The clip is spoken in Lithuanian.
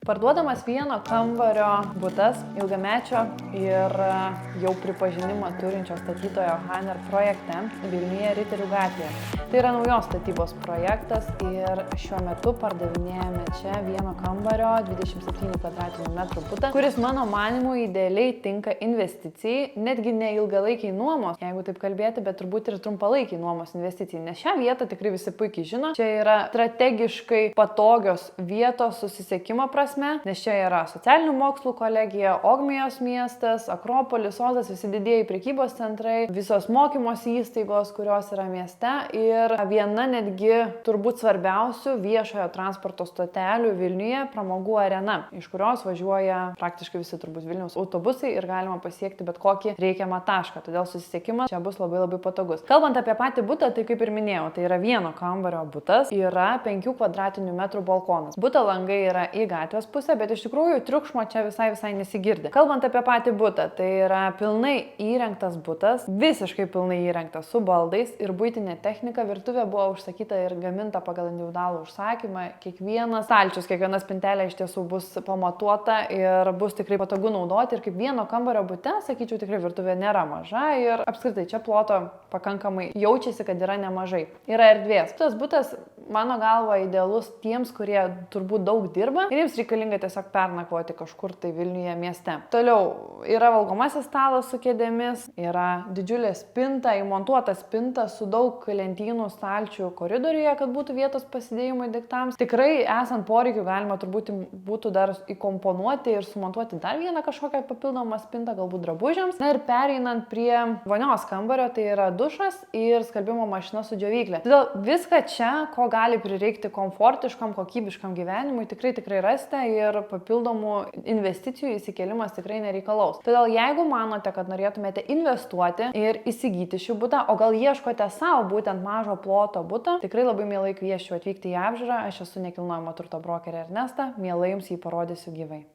Parduodamas vieno kambario butas ilgamečio ir jau pripažinimą turinčio statytojo Haner projekte Vilniuje Riterių gatvėje. Tai yra naujos statybos projektas ir šiuo metu pardavinėjame čia vieno kambario 27 m2 butą, kuris mano manimu idealiai tinka investicijai, netgi ne ilgalaikiai nuomos, jeigu taip kalbėti, bet turbūt ir trumpalaikiai nuomos investicijai, nes šią vietą tikrai visi puikiai žino. Čia yra strategiškai patogios vietos susisiekimo prasme, nes čia yra socialinių mokslų kolegija, Ogmijos miestas, Akropolis, Ozas, visi didieji prekybos centrai, visos mokymosi įstaigos, kurios yra mieste ir viena netgi turbūt svarbiausių viešojo transporto stotelių Vilniuje Pramogų arena, iš kurios važiuoja praktiškai visi turbūt Vilniaus autobusai ir galima pasiekti bet kokį reikiamą tašką, todėl susisiekimas čia bus labai patogus. Kalbant apie patį butą, tai kaip ir minėjau, tai yra vieno kambario butas, yra 5 m2 balkonas. Buto langai yra į gatvės pusę, bet iš tikrųjų triukšmo čia visai nesigirdi. Kalbant apie patį butą, tai yra pilnai įrengtas butas, visiškai pilnai įrengtas su baldais ir buitinė technika. Virtuvė buvo užsakyta ir gaminta pagal individualų užsakymą. Kiekvienas stalčius, kiekviena spintelė iš tiesų bus pamatuota ir bus tikrai patogu naudoti. Ir kaip vieno kambario bute, sakyčiau, tikrai virtuvė nėra maža ir apskritai čia ploto pakankamai jaučiasi, kad yra nemažai. Yra erdvės. Tas butas, mano galva, idealus tiems, kurie turbūt daug dirba ir jiems reikalinga tiesiog pernakvoti kažkur tai Vilniuje mieste. Toliau yra valgomasis stalas su kėdėmis, yra didžiulė spinta, įmontuota spinta su daug lentynų, stalčių koridoriuje, kad būtų vietos pasidėjimui daiktams. Tikrai esant poreikiu galima turbūt būtų dar įkomponuoti ir sumontuoti dar vieną kažkokią papildomą spintą, galbūt drabužiams. Na ir pereinant prie vonios kambario, tai yra dušas ir skalbimo mašina su džiovyklė. Todėl viską čia, ko gali prireikti komfortiškam, kokybiškam gyvenimui, tikrai rasite ir papildomų investicijų įsikėlimas tikrai nereikalaus. Todėl jeigu manote, kad norėtumėte investuoti ir įsigyti šį butą, o gal ieškote savo būtent mažo ploto butą, tikrai labai mielai kviesčiau atvykti į apžiūrą. Aš esu nekilnojamo turto brokerė Ernesta, mielai jums jį parodysiu gyvai.